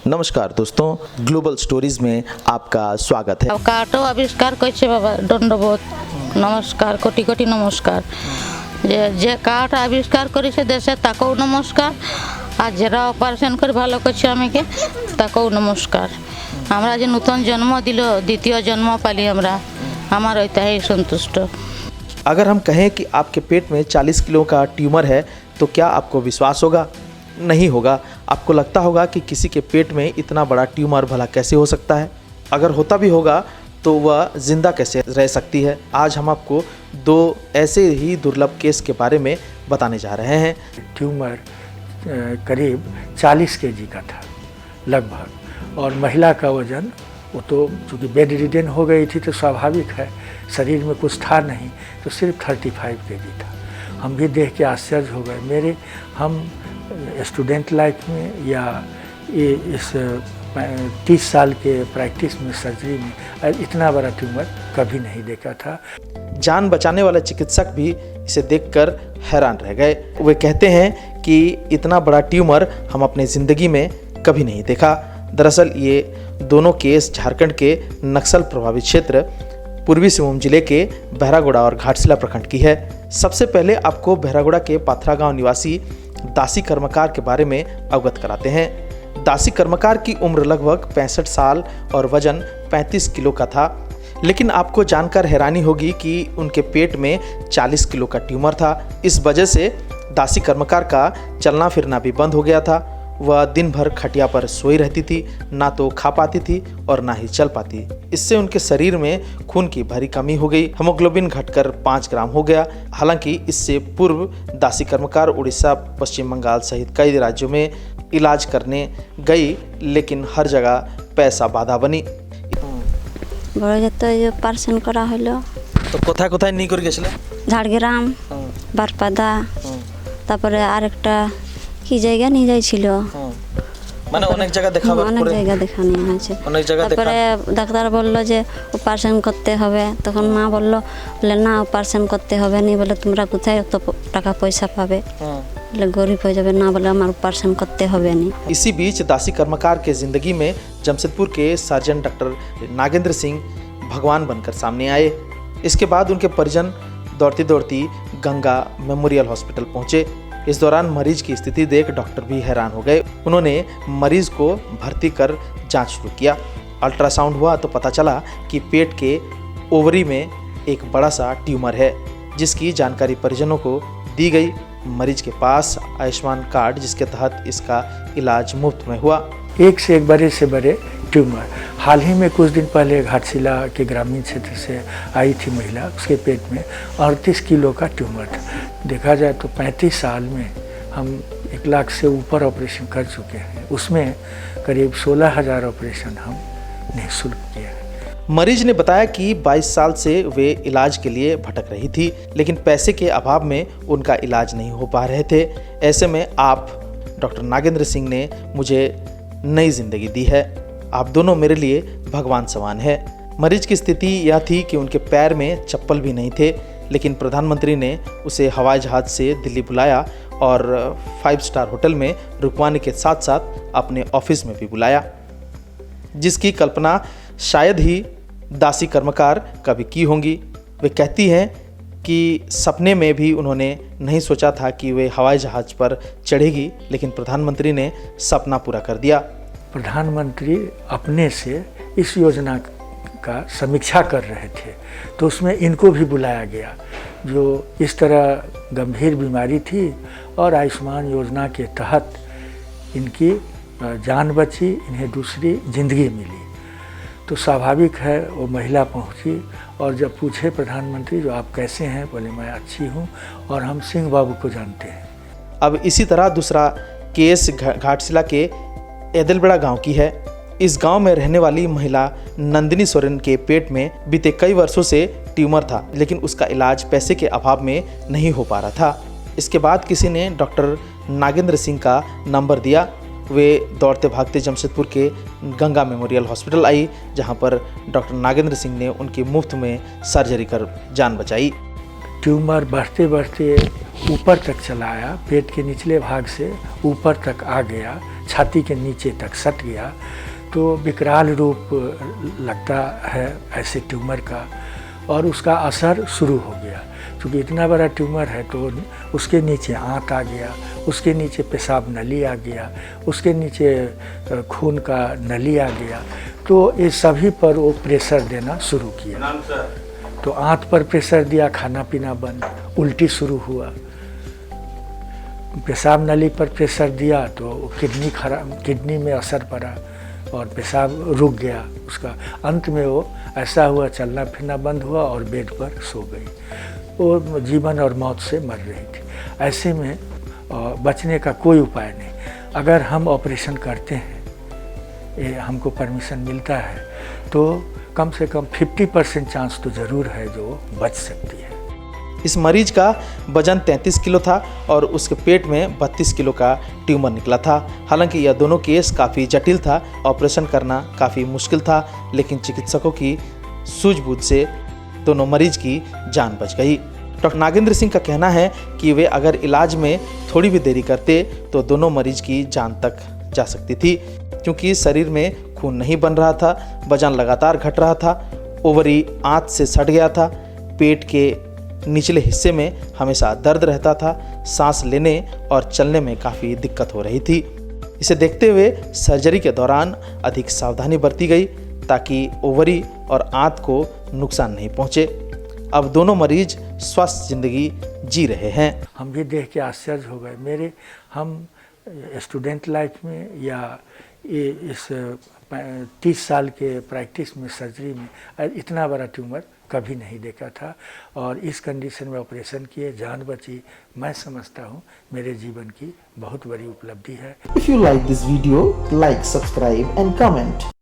नमस्कार दोस्तों, global stories में आपका स्वागत है। কার্ডও আবিষ্কার করছে বাবা, দণ্ডবোধ নমস্কার, কোটি কোটি নমস্কার। যে কার্ড আবিষ্কার করেছে দেশে তাকেও নমস্কার, আর যারা অপারেশন করে ভালো করছে আমাকে তাকেও নমস্কার। আমরা যে নতুন জন্ম দিল, দ্বিতীয় জন্ম পালি আমরা, আমার ওইটাই সন্তুষ্ট। अगर हम कहें कि आपके पेट में 40 किलो का ट्यूमर है तो क्या आपको विश्वास होगा? नहीं होगा। आपको लगता होगा कि किसी के पेट में इतना बड़ा ट्यूमर भला कैसे हो सकता है। अगर होता भी होगा तो वह जिंदा कैसे रह सकती है। आज हम आपको दो ऐसे ही दुर्लभ केस के बारे में बताने जा रहे हैं। ट्यूमर करीब 40 केजी का था लगभग, और महिला का वज़न, वो तो चूँकि बेड रिडन हो गई थी तो स्वाभाविक है, शरीर में कुछ था नहीं, तो सिर्फ 35 केजी था। हम भी देख के आश्चर्य हो गए। हम स्टूडेंट लाइफ में या इस 30 साल के प्रैक्टिस में, सर्जरी में इतना बड़ा ट्यूमर कभी नहीं देखा था। जान बचाने वाले चिकित्सक भी इसे देखकर हैरान रह गए। वे कहते हैं कि इतना बड़ा ट्यूमर हम अपने ज़िंदगी में कभी नहीं देखा। दरअसल ये दोनों केस झारखंड के नक्सल प्रभावित क्षेत्र पूर्वी सिंहभूम जिले के बहरागोड़ा और घाटशिला प्रखंड की है। सबसे पहले आपको बहरागोड़ा के पाथरा गांव निवासी दासी कर्मकार के बारे में अवगत कराते हैं। दासी कर्मकार की उम्र लगभग 65 साल और वजन 35 किलो का था। लेकिन आपको जानकर हैरानी होगी कि उनके पेट में 40 किलो का ट्यूमर था। इस वजह से दासी कर्मकार का चलना फिरना भी बंद हो गया था। वह दिन भर खटिया पर सोई रहती थी, ना तो खा पाती थी और ना ही चल पाती। इससे उनके शरीर में खून की भारी कमी हो गई। हीमोग्लोबिन घटकर 5 ग्राम हो गया। हालांकि इससे पूर्व दासी कर्मकार उड़ीसा, पश्चिम बंगाल सहित कई राज्यों में इलाज करने गई, लेकिन हर जगह पैसा बाधा बनी। বড় যত অপারেশন করা হলো, তো কোথায় কোথায় নিয়ে করে গেছিলে? ঝাড়গ্রাম, বারপাদা, তারপরে আরেকটা কি জায়গা নিয়ে যাইছিল, মানে অনেক জায়গা দেখাবার অনেক পরে জায়গা দেখানো হয়েছে। অনেক জায়গা তারপরে ডাক্তার বললো যে অপারেশন করতে হবে। তখন মা বললো, বলে না অপারেশন করতে হবে না, বলে তোমরা কোথায় অত টাকা পয়সা পাবে, বলে গরিব হয়ে যাবে, না বলে আমার অপারেশন করতে হবে না। इसी बीच दासी कर्मकार के जिंदगी में जमशेदपुर के सर्जन डॉक्टर नागेंद्र सिंह भगवान बनकर सामने आए। इसके बाद उनके परिजन दौड़ती दौड़ती गंगा मेमोरियल हॉस्पिटल पहुंचे। इस दौरान मरीज की स्थिति देख डॉक्टर भी हैरान हो गए। उन्होंने मरीज को भर्ती कर जांच शुरू किया। अल्ट्रासाउंड हुआ तो पता चला कि पेट के ओवरी में एक बड़ा सा ट्यूमर है, जिसकी जानकारी परिजनों को दी गई। मरीज के पास आयुष्मान कार्ड, जिसके तहत इसका इलाज मुफ्त में हुआ। एक से एक बड़े से बड़े ट्यूमर। हाल ही में कुछ दिन पहले घाटशिला के ग्रामीण क्षेत्र से आई थी महिला, उसके पेट में 38 किलो का ट्यूमर था। देखा जाए तो 35 साल में हम 1 लाख से ऊपर ऑपरेशन कर चुके हैं। उसमें करीब 16,000 ऑपरेशन हम निःशुल्क किए हैं। मरीज ने बताया कि 22 साल से वे इलाज के लिए भटक रही थी, लेकिन पैसे के अभाव में उनका इलाज नहीं हो पा रहे थे। ऐसे में आप डॉक्टर नागेंद्र सिंह ने मुझे नई जिंदगी दी है। आप दोनों मेरे लिए भगवान समान है। मरीज की स्थिति यह थी कि उनके पैर में चप्पल भी नहीं थे, लेकिन प्रधानमंत्री ने उसे हवाई जहाज़ से दिल्ली बुलाया और 5 स्टार होटल में रुकवाने के साथ साथ अपने ऑफिस में भी बुलाया, जिसकी कल्पना शायद ही दासी कर्मकार कभी की होंगी। वे कहती हैं कि सपने में भी उन्होंने नहीं सोचा था कि वे हवाई जहाज़ पर चढ़ेगी, लेकिन प्रधानमंत्री ने सपना पूरा कर दिया। प्रधानमंत्री अपने से इस योजना का समीक्षा कर रहे थे, तो उसमें इनको भी बुलाया गया, जो इस तरह गंभीर बीमारी थी, और आयुष्मान योजना के तहत इनकी जान बची, इन्हें दूसरी ज़िंदगी मिली। तो स्वाभाविक है वो महिला पहुंची, और जब पूछे प्रधानमंत्री जो आप कैसे हैं, बोले मैं अच्छी हूं और हम सिंह बाबू को जानते हैं। अब इसी तरह दूसरा केस घाटशिला के एदलबेड़ा गांव की है। इस गांव में रहने वाली महिला नंदिनी सोरेन के पेट में बीते कई वर्षों से ट्यूमर था, लेकिन उसका इलाज पैसे के अभाव में नहीं हो पा रहा था। इसके बाद किसी ने डॉक्टर नागेंद्र सिंह का नंबर दिया। वे दौड़ते भागते जमशेदपुर के गंगा मेमोरियल हॉस्पिटल आई, जहां पर डॉक्टर नागेंद्र सिंह ने उनकी मुफ्त में सर्जरी कर जान बचाई। ट्यूमर बढ़ते बढ़ते ऊपर तक चला आया, पेट के निचले भाग से ऊपर तक आ गया, छाती के नीचे तक सट गया तो विकराल रूप लगता है ऐसे ट्यूमर का, और उसका असर शुरू हो गया। क्योंकि इतना बड़ा ट्यूमर है तो उसके नीचे आंत आ गया, उसके नीचे पेशाब नली आ गया, उसके नीचे खून का नली आ गया, तो ये सभी पर वो प्रेशर देना शुरू किया। तो आंत पर प्रेशर दिया, खाना पीना बंद, उल्टी शुरू हुआ। पेशाब नली पर प्रेशर दिया तो किडनी में असर पड़ा और पेशाब रुक गया उसका। अंत में वो ऐसा हुआ, चलना फिरना बंद हुआ और बेड पर सो गई। वो जीवन और मौत से मर रही थी। ऐसे में बचने का कोई उपाय नहीं। अगर हम ऑपरेशन करते हैं, ये हमको परमिशन मिलता है, तो कम से कम 50% चांस तो ज़रूर है जो बच सकती है। इस मरीज का वजन 33 किलो था और उसके पेट में 32 किलो का ट्यूमर निकला था। हालांकि यह दोनों केस काफ़ी जटिल था, ऑपरेशन करना काफ़ी मुश्किल था, लेकिन चिकित्सकों की सूझबूझ से दोनों मरीज की जान बच गई। डॉक्टर नागेंद्र सिंह का कहना है कि वे अगर इलाज में थोड़ी भी देरी करते तो दोनों मरीज की जान तक जा सकती थी, क्योंकि शरीर में खून नहीं बन रहा था, वजन लगातार घट रहा था, ओवरी आंत से सट गया था, पेट के निचले हिस्से में हमेशा दर्द रहता था, सांस लेने और चलने में काफ़ी दिक्कत हो रही थी। इसे देखते हुए सर्जरी के दौरान अधिक सावधानी बरती गई ताकि ओवरी और आंत को नुकसान नहीं पहुंचे। अब दोनों मरीज स्वस्थ जिंदगी जी रहे हैं। हम भी देख के आश्चर्य हो गए। हम स्टूडेंट लाइफ में या इस 30 साल के प्रैक्टिस में, सर्जरी में इतना बड़ा ट्यूमर कभी नहीं देखा था, और इस कंडीशन में ऑपरेशन किए, जान बची। मैं समझता हूँ मेरे जीवन की बहुत बड़ी उपलब्धि है। If you like this video, like, subscribe and comment.